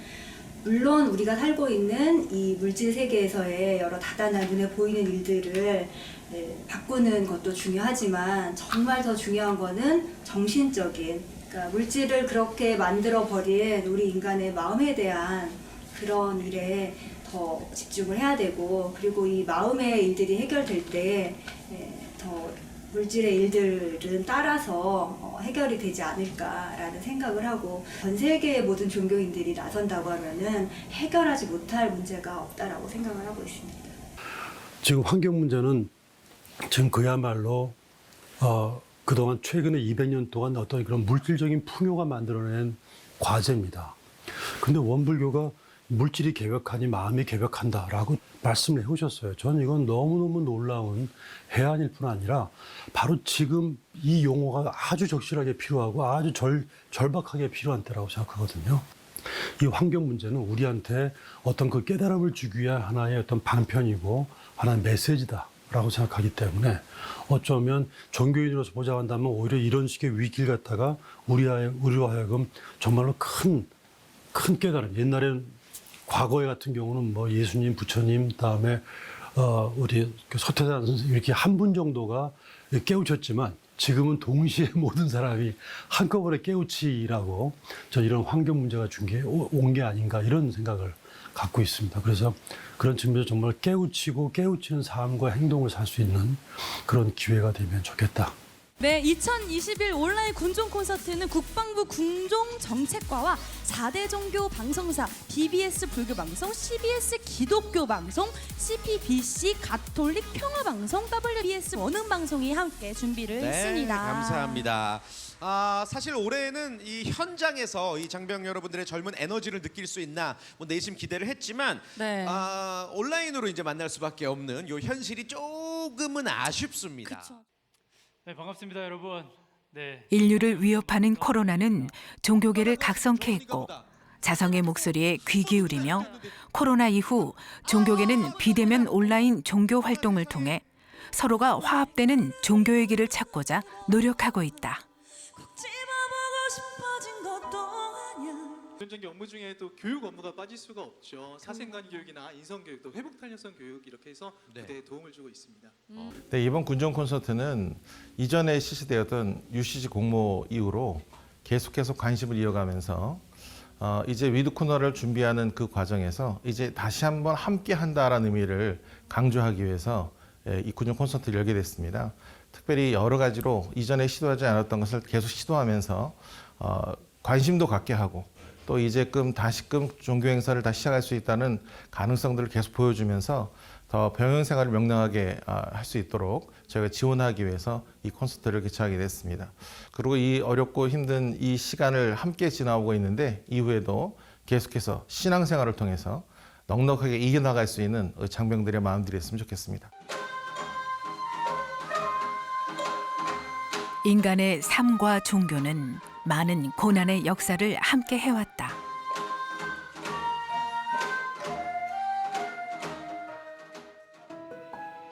물론 우리가 살고 있는 이 물질 세계에서의 여러 다단한 눈에 보이는 일들을 바꾸는 것도 중요하지만 정말 더 중요한 거는 정신적인, 그러니까 물질을 그렇게 만들어버린 우리 인간의 마음에 대한 그런 일에 더 집중을 해야 되고, 그리고 이 마음의 일들이 해결될 때 더 물질의 일들은 따라서 해결이 되지 않을까라는 생각을 하고, 전 세계의 모든 종교인들이 나선다고 하면은 해결하지 못할 문제가 없다라고 생각을 하고 있습니다. 지금 환경 문제는 지금 그야말로 그동안 최근에 200년 동안 어떤 그런 물질적인 풍요가 만들어낸 과제입니다. 그런데 원불교가 물질이 개벽하니 마음이 개벽한다라고 말씀을 해오셨어요. 저는 이건 너무너무 놀라운 해안일 뿐 아니라 바로 지금 이 용어가 아주 적실하게 필요하고 아주 절박하게 필요한 때라고 생각하거든요. 이 환경 문제는 우리한테 어떤 그 깨달음을 주기 위한 하나의 어떤 방편이고 하나의 메시지다라고 생각하기 때문에 어쩌면 종교인으로서 보자고 한다면 오히려 이런 식의 위기를 갖다가 우리로 하여금 정말로 큰 깨달음. 옛날에는 과거에 같은 경우는 뭐 예수님, 부처님, 다음에 우리 서태산 선생님 이렇게 한 분 정도가 깨우쳤지만 지금은 동시에 모든 사람이 한꺼번에 깨우치라고 전 이런 환경 문제가 온 게 아닌가 이런 생각을 갖고 있습니다. 그래서 그런 측면에서 정말 깨우치는 삶과 행동을 살 수 있는 그런 기회가 되면 좋겠다. 네, 2021 온라인 군종 콘서트는 국방부 군종정책과와 4대 종교 방송사 BBS 불교방송, CBS 기독교방송, CPBC 가톨릭 평화방송, WBS 원음방송이 함께 준비를 했습니다. 감사합니다. 사실 올해는 이 현장에서 이 장병 여러분들의 젊은 에너지를 느낄 수 있나 내심 기대를 했지만 온라인으로 이제 만날 수밖에 없는 요 현실이 조금은 아쉽습니다. 그쵸. 네, 반갑습니다, 여러분. 네. 인류를 위협하는 코로나는 종교계를 각성케 했고 자성의 목소리에 귀 기울이며 코로나 이후 종교계는 비대면 온라인 종교 활동을 통해 서로가 화합되는 종교의 길을 찾고자 노력하고 있다. 현장의 업무 중에 또 교육 업무가 빠질 수가 없죠. 사생관 교육이나 인성 교육, 또 회복 탄력성 교육 이렇게 해서 부대에 도움을 주고 있습니다. 네, 이번 군종 콘서트는 이전에 실시되었던 UCG 공모 이후로 계속해서 관심을 이어가면서 이제 위드 코너를 준비하는 그 과정에서 이제 다시 한번 함께 한다라는 의미를 강조하기 위해서 이 군종 콘서트를 열게 됐습니다. 특별히 여러 가지로 이전에 시도하지 않았던 것을 계속 시도하면서 관심도 갖게 하고 또 이제끔 다시금 종교 행사를 다시 시작할 수 있다는 가능성들을 계속 보여주면서 더 병영 생활을 명랑하게 할 수 있도록 저희가 지원하기 위해서 이 콘서트를 개최하게 됐습니다. 그리고 이 어렵고 힘든 이 시간을 함께 지나오고 있는데 이후에도 계속해서 신앙생활을 통해서 넉넉하게 이겨나갈 수 있는 장병들의 마음들이었으면 좋겠습니다. 인간의 삶과 종교는 많은 고난의 역사를 함께 해왔다.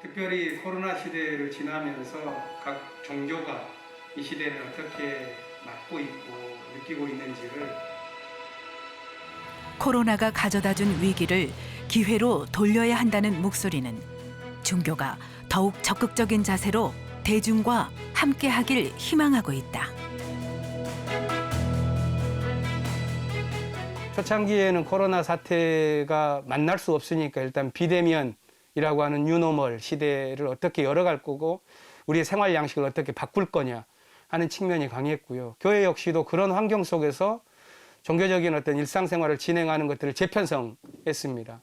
특별히 코로나 시대를 지나면서 각 종교가 이 시대를 어떻게 맞고 있고 느끼고 있는지를 코로나가 가져다준 위기를 기회로 돌려야 한다는 목소리는 종교가 더욱 적극적인 자세로 대중과 함께하길 희망하고 있다. 초창기에는 코로나 사태가 만날 수 없으니까 일단 비대면이라고 하는 뉴노멀 시대를 어떻게 열어갈 거고 우리의 생활 양식을 어떻게 바꿀 거냐 하는 측면이 강했고요. 교회 역시도 그런 환경 속에서 종교적인 어떤 일상생활을 진행하는 것들을 재편성했습니다.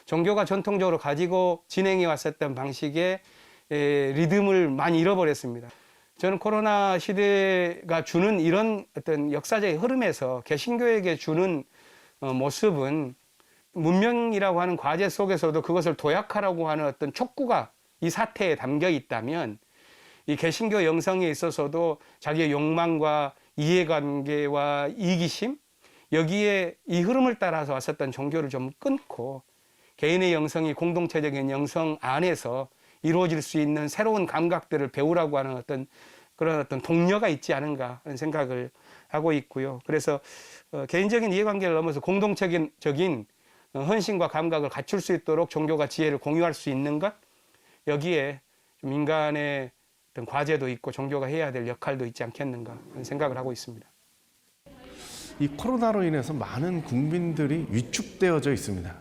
종교가 전통적으로 가지고 진행해 왔었던 방식의 리듬을 많이 잃어버렸습니다. 저는 코로나 시대가 주는 이런 어떤 역사적인 흐름에서 개신교에게 주는 모습은 문명이라고 하는 과제 속에서도 그것을 도약하라고 하는 어떤 촉구가 이 사태에 담겨 있다면 이 개신교 영성에 있어서도 자기의 욕망과 이해관계와 이기심 여기에 이 흐름을 따라서 왔었던 종교를 좀 끊고 개인의 영성이 공동체적인 영성 안에서 이루어질 수 있는 새로운 감각들을 배우라고 하는 그런 동료가 있지 않은가 하는 생각을 하고 있고요. 그래서 개인적인 이해관계를 넘어서 공동체적인 헌신과 감각을 갖출 수 있도록 종교가 지혜를 공유할 수 있는 것, 여기에 좀 인간의 어떤 과제도 있고 종교가 해야 될 역할도 있지 않겠는가 하는 생각을 하고 있습니다. 이 코로나로 인해서 많은 국민들이 위축되어져 있습니다.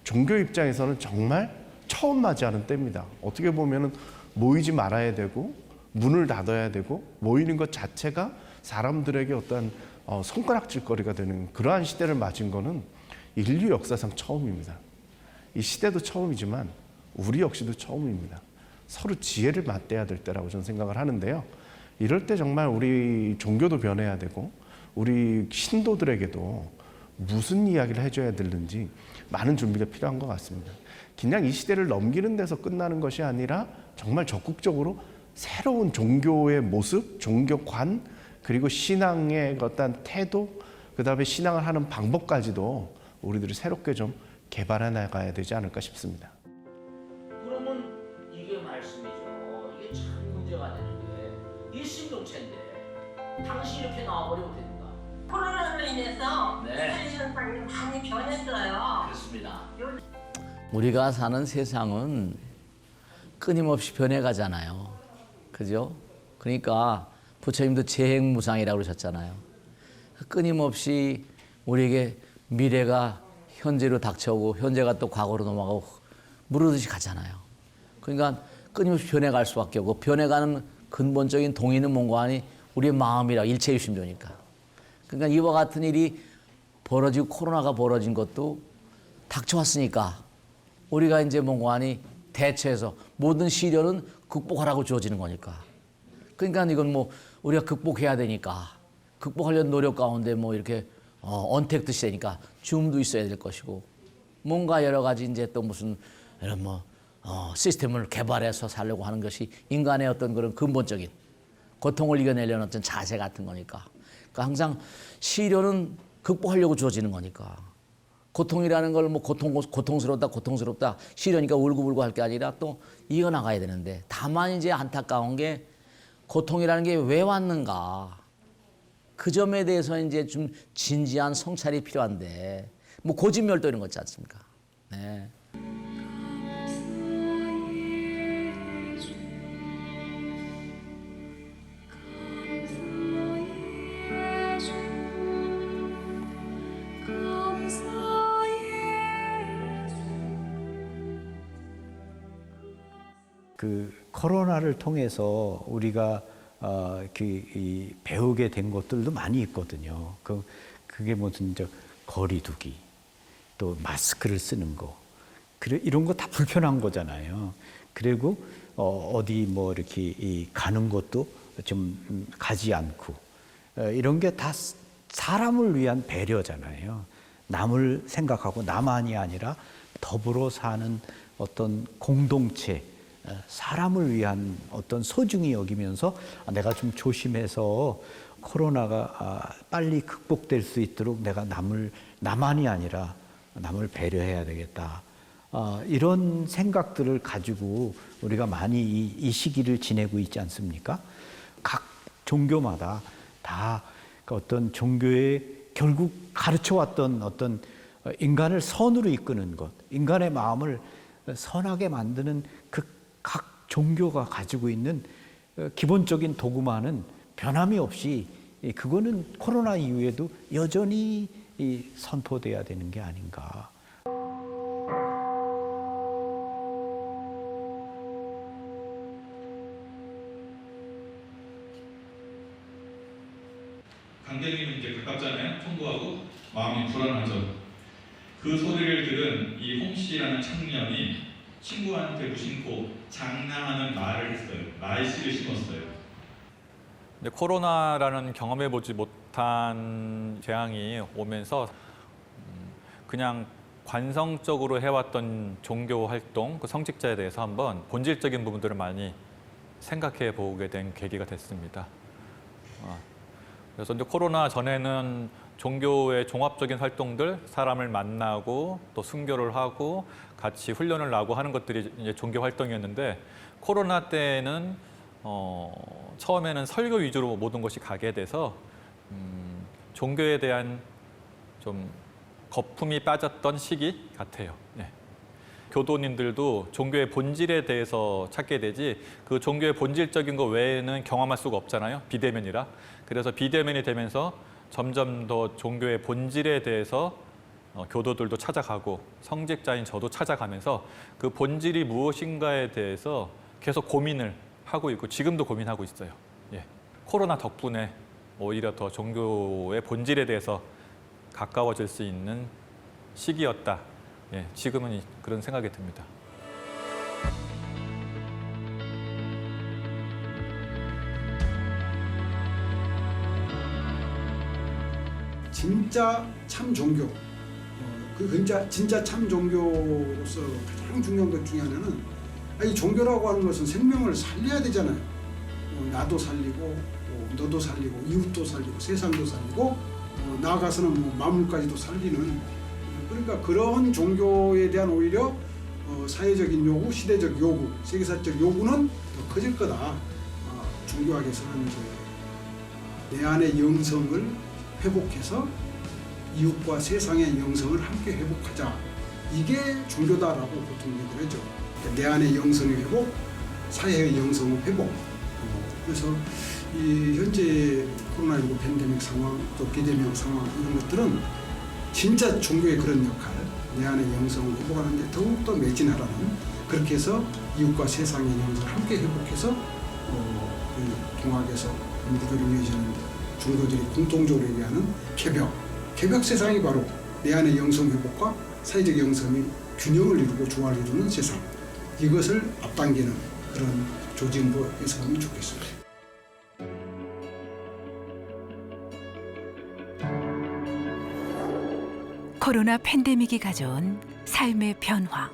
종교 입장에서는 정말 처음 맞이하는 때입니다. 어떻게 보면은 모이지 말아야 되고 문을 닫아야 되고 모이는 것 자체가 사람들에게 어떤 손가락질거리가 되는 그러한 시대를 맞은 거는 인류 역사상 처음입니다. 이 시대도 처음이지만 우리 역시도 처음입니다. 서로 지혜를 맞대야 될 때라고 저는 생각을 하는데요. 이럴 때 정말 우리 종교도 변해야 되고 우리 신도들에게도 무슨 이야기를 해줘야 되는지 많은 준비가 필요한 것 같습니다. 그냥 이 시대를 넘기는 데서 끝나는 것이 아니라 정말 적극적으로 새로운 종교의 모습, 종교관, 그리고 신앙의 어떤 태도, 그 다음에 신앙을 하는 방법까지도 우리들이 새롭게 좀 개발해 나가야 되지 않을까 싶습니다. 그러면 이게 말씀이죠. 이게 참 문제가 되는 게 일심동체인데 당시 이렇게 나와버리면 됩니까? 코로나로 인해서 네. 현상이 많이 변했어요. 그렇습니다. 우리가 사는 세상은 끊임없이 변해가잖아요. 그죠? 그러니까 부처님도 재행무상이라고 그러셨잖아요. 끊임없이 우리에게 미래가 현재로 닥쳐오고 현재가 또 과거로 넘어가고 무르듯이 가잖아요. 그러니까 끊임없이 변해갈 수밖에 없고 변해가는 근본적인 동의는 뭔가 하니 우리의 마음이라 일체유심조니까. 그러니까 이와 같은 일이 벌어지고 코로나가 벌어진 것도 닥쳐왔으니까 우리가 이제 뭔가 하니 대처해서 모든 시련은 극복하라고 주어지는 거니까. 그러니까 이건 뭐 우리가 극복해야 되니까 극복하려는 노력 가운데 뭐 이렇게 언택트 시대니까 줌도 있어야 될 것이고 뭔가 여러 가지 이제 또 무슨 이런 뭐 시스템을 개발해서 살려고 하는 것이 인간의 어떤 그런 근본적인 고통을 이겨내려는 어떤 자세 같은 거니까. 그러니까 항상 시련은 극복하려고 주어지는 거니까. 고통이라는 걸 뭐 고통스럽다 시련이니까 울고불고 할 게 아니라 또 이어나가야 되는데 다만 이제 안타까운 게 고통이라는 게 왜 왔는가 그 점에 대해서 이제 좀 진지한 성찰이 필요한데 뭐 고집멸도 이런 거 있지 않습니까? 네. 그 코로나를 통해서 우리가 배우게 된 것들도 많이 있거든요. 그게 무슨 거리두기, 또 마스크를 쓰는 거, 이런 거 다 불편한 거잖아요. 그리고 어디 뭐 이렇게 가는 것도 좀 가지 않고 이런 게 다 사람을 위한 배려잖아요. 남을 생각하고 나만이 아니라 더불어 사는 어떤 공동체. 사람을 위한 어떤 소중히 여기면서 내가 좀 조심해서 코로나가 빨리 극복될 수 있도록 내가 나만이 아니라 남을 배려해야 되겠다. 이런 생각들을 가지고 우리가 많이 이 시기를 지내고 있지 않습니까? 각 종교마다 다 어떤 종교의 결국 가르쳐왔던 어떤 인간을 선으로 이끄는 것, 인간의 마음을 선하게 만드는 그 각 종교가 가지고 있는 기본적인 도구만은 변함이 없이 그거는 코로나 이후에도 여전히 선포돼야 되는 게 아닌가. 강대님은 이제 가깝잖아요. 청구하고 마음이 불안하죠. 그 소리를 들은 이 홍 씨라는 청년이 친구한테 무심코 장난하는 말을 했어요. 말씨를 심었어요. 코로나라는 경험해보지 못한 재앙이 오면서 그냥 관성적으로 해왔던 종교 활동, 그 성직자에 대해서 한번 본질적인 부분들을 많이 생각해 보게 된 계기가 됐습니다. 그래서 이제 코로나 전에는 종교의 종합적인 활동들, 사람을 만나고 또 순교를 하고 같이 훈련을 하고 하는 것들이 이제 종교 활동이었는데, 코로나 때는 처음에는 설교 위주로 모든 것이 가게 돼서 종교에 대한 좀 거품이 빠졌던 시기 같아요. 네. 교도님들도 종교의 본질에 대해서 찾게 되지, 그 종교의 본질적인 것 외에는 경험할 수가 없잖아요. 비대면이라. 그래서 비대면이 되면서 점점 더 종교의 본질에 대해서 교도들도 찾아가고 성직자인 저도 찾아가면서 그 본질이 무엇인가에 대해서 계속 고민을 하고 있고 지금도 고민하고 있어요. 예. 코로나 덕분에 오히려 더 종교의 본질에 대해서 가까워질 수 있는 시기였다. 예, 지금은 그런 생각이 듭니다. 진짜 참 종교, 진짜 참 종교로서 가장 중요한 것 중에 하나는, 이 종교라고 하는 것은 생명을 살려야 되잖아요. 나도 살리고, 너도 살리고, 이웃도 살리고, 세상도 살리고, 나아가서는 뭐 만물까지도 살리는, 그러니까 그런 종교에 대한 오히려 사회적인 요구, 시대적 요구, 세계사적 요구는 더 커질 거다. 종교학에서는 내 안의 영성을 회복해서 이웃과 세상의 영성을 함께 회복하자. 이게 종교다라고 보통 얘기를 하죠. 내 안의 영성의 회복, 사회의 영성의 회복. 그래서 이 현재 코로나19 팬데믹 상황, 또 비대면 상황 이런 것들은 진짜 종교의 그런 역할, 내 안의 영성을 회복하는 데 더욱더 매진하라는, 그렇게 해서 이웃과 세상의 영성을 함께 회복해서 동학에서 무교를 위해서는 중도들이 공통적으로 얘기하는 개벽 세상이 바로 내 안의 영성 회복과 사회적 영성이 균형을 이루고 조화를 이루는 세상, 이것을 앞당기는 그런 조직으로 해석하면 좋겠습니다. 코로나 팬데믹이 가져온 삶의 변화.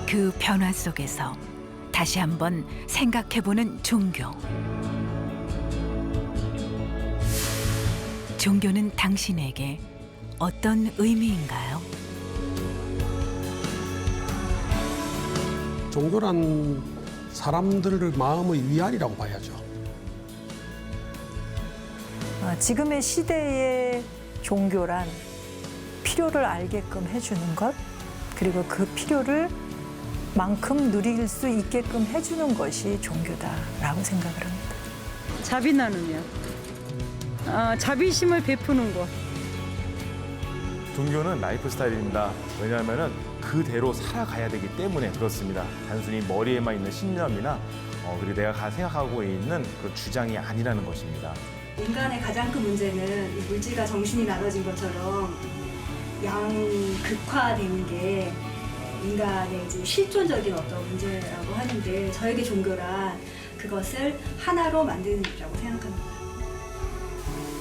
그 변화 속에서 다시 한번 생각해보는 종교. 종교는 당신에게 어떤 의미인가요? 종교란 사람들의 마음의 위안이라고 봐야죠. 지금의 시대의 종교란 필요를 알게끔 해주는 것, 그리고 그 필요를 만큼 누릴 수 있게끔 해주는 것이 종교다라고 생각을 합니다. 자비 나누며 자비심을 베푸는 것. 종교는 라이프 스타일입니다. 왜냐하면 그대로 살아가야 되기 때문에 그렇습니다. 단순히 머리에만 있는 신념이나 그리고 내가 생각하고 있는 그 주장이 아니라는 것입니다. 인간의 가장 큰 문제는 이 물질과 정신이 나눠진 것처럼 양극화되는 게 인간의 이제 실존적인 어떤 문제라고 하는데, 저에게 종교란 그것을 하나로 만드는 일이라고 생각합니다.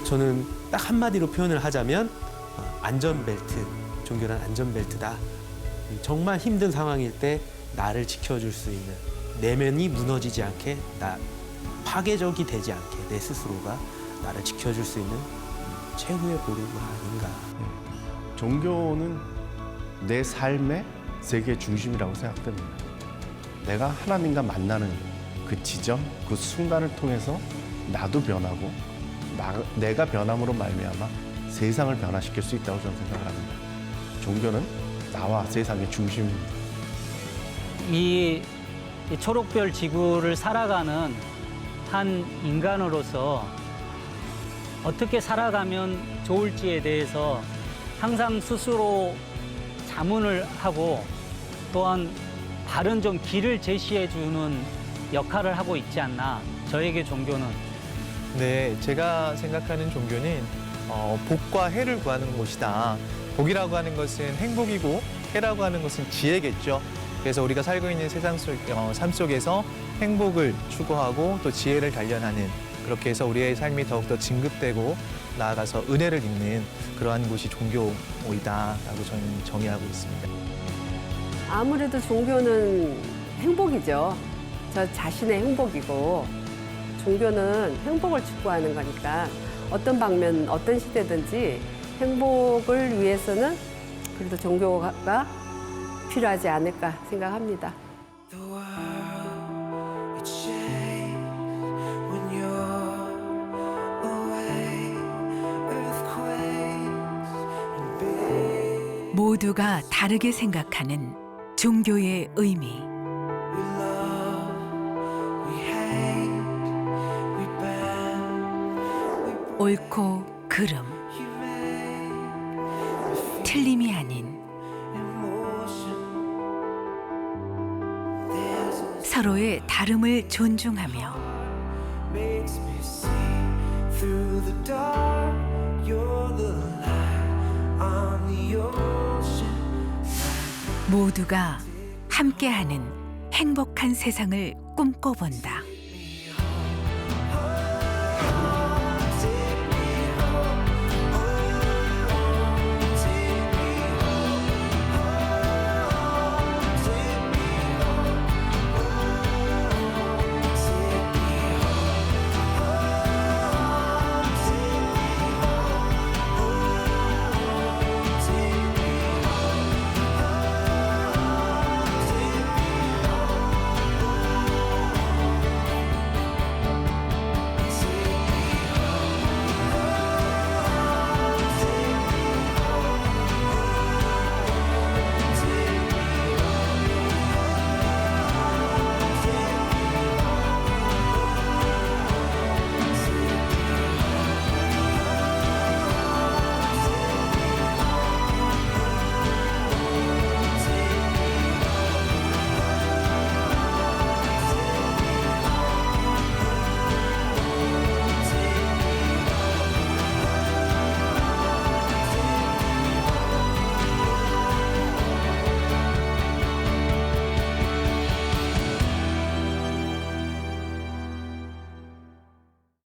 저는 딱 한마디로 표현을 하자면 안전벨트, 종교란 안전벨트다. 정말 힘든 상황일 때 나를 지켜줄 수 있는, 내면이 무너지지 않게, 파괴적이 되지 않게 내 스스로가 나를 지켜줄 수 있는 최후의 보루가 아닌가. 종교는 내 삶의 세계 중심이라고 생각됩니다. 내가 하나님과 만나는 그 지점, 그 순간을 통해서 나도 변하고 내가 변함으로 말미암아 세상을 변화시킬 수 있다고 저는 생각을 합니다. 종교는 나와 세상의 중심입니다. 이 초록별 지구를 살아가는 한 인간으로서 어떻게 살아가면 좋을지에 대해서 항상 스스로 자문을 하고, 또한 바른 좀 길을 제시해 주는 역할을 하고 있지 않나, 저에게 종교는. 네, 제가 생각하는 종교는 복과 해를 구하는 곳이다. 복이라고 하는 것은 행복이고 해라고 하는 것은 지혜겠죠. 그래서 우리가 살고 있는 세상 삶 속에서 행복을 추구하고 또 지혜를 단련하는, 그렇게 해서 우리의 삶이 더욱더 진급되고 나아가서 은혜를 입는 그러한 곳이 종교이다라고 저는 정의하고 있습니다. 아무래도 종교는 행복이죠. 저 자신의 행복이고, 종교는 행복을 추구하는 거니까 어떤 방면, 어떤 시대든지 행복을 위해서는 그래도 종교가 필요하지 않을까 생각합니다. 모두가 다르게 생각하는 종교의 의미. 옳고 그름, 틀림이 아닌 서로의 다름을 존중하며 모두가 함께하는 행복한 세상을 꿈꿔본다.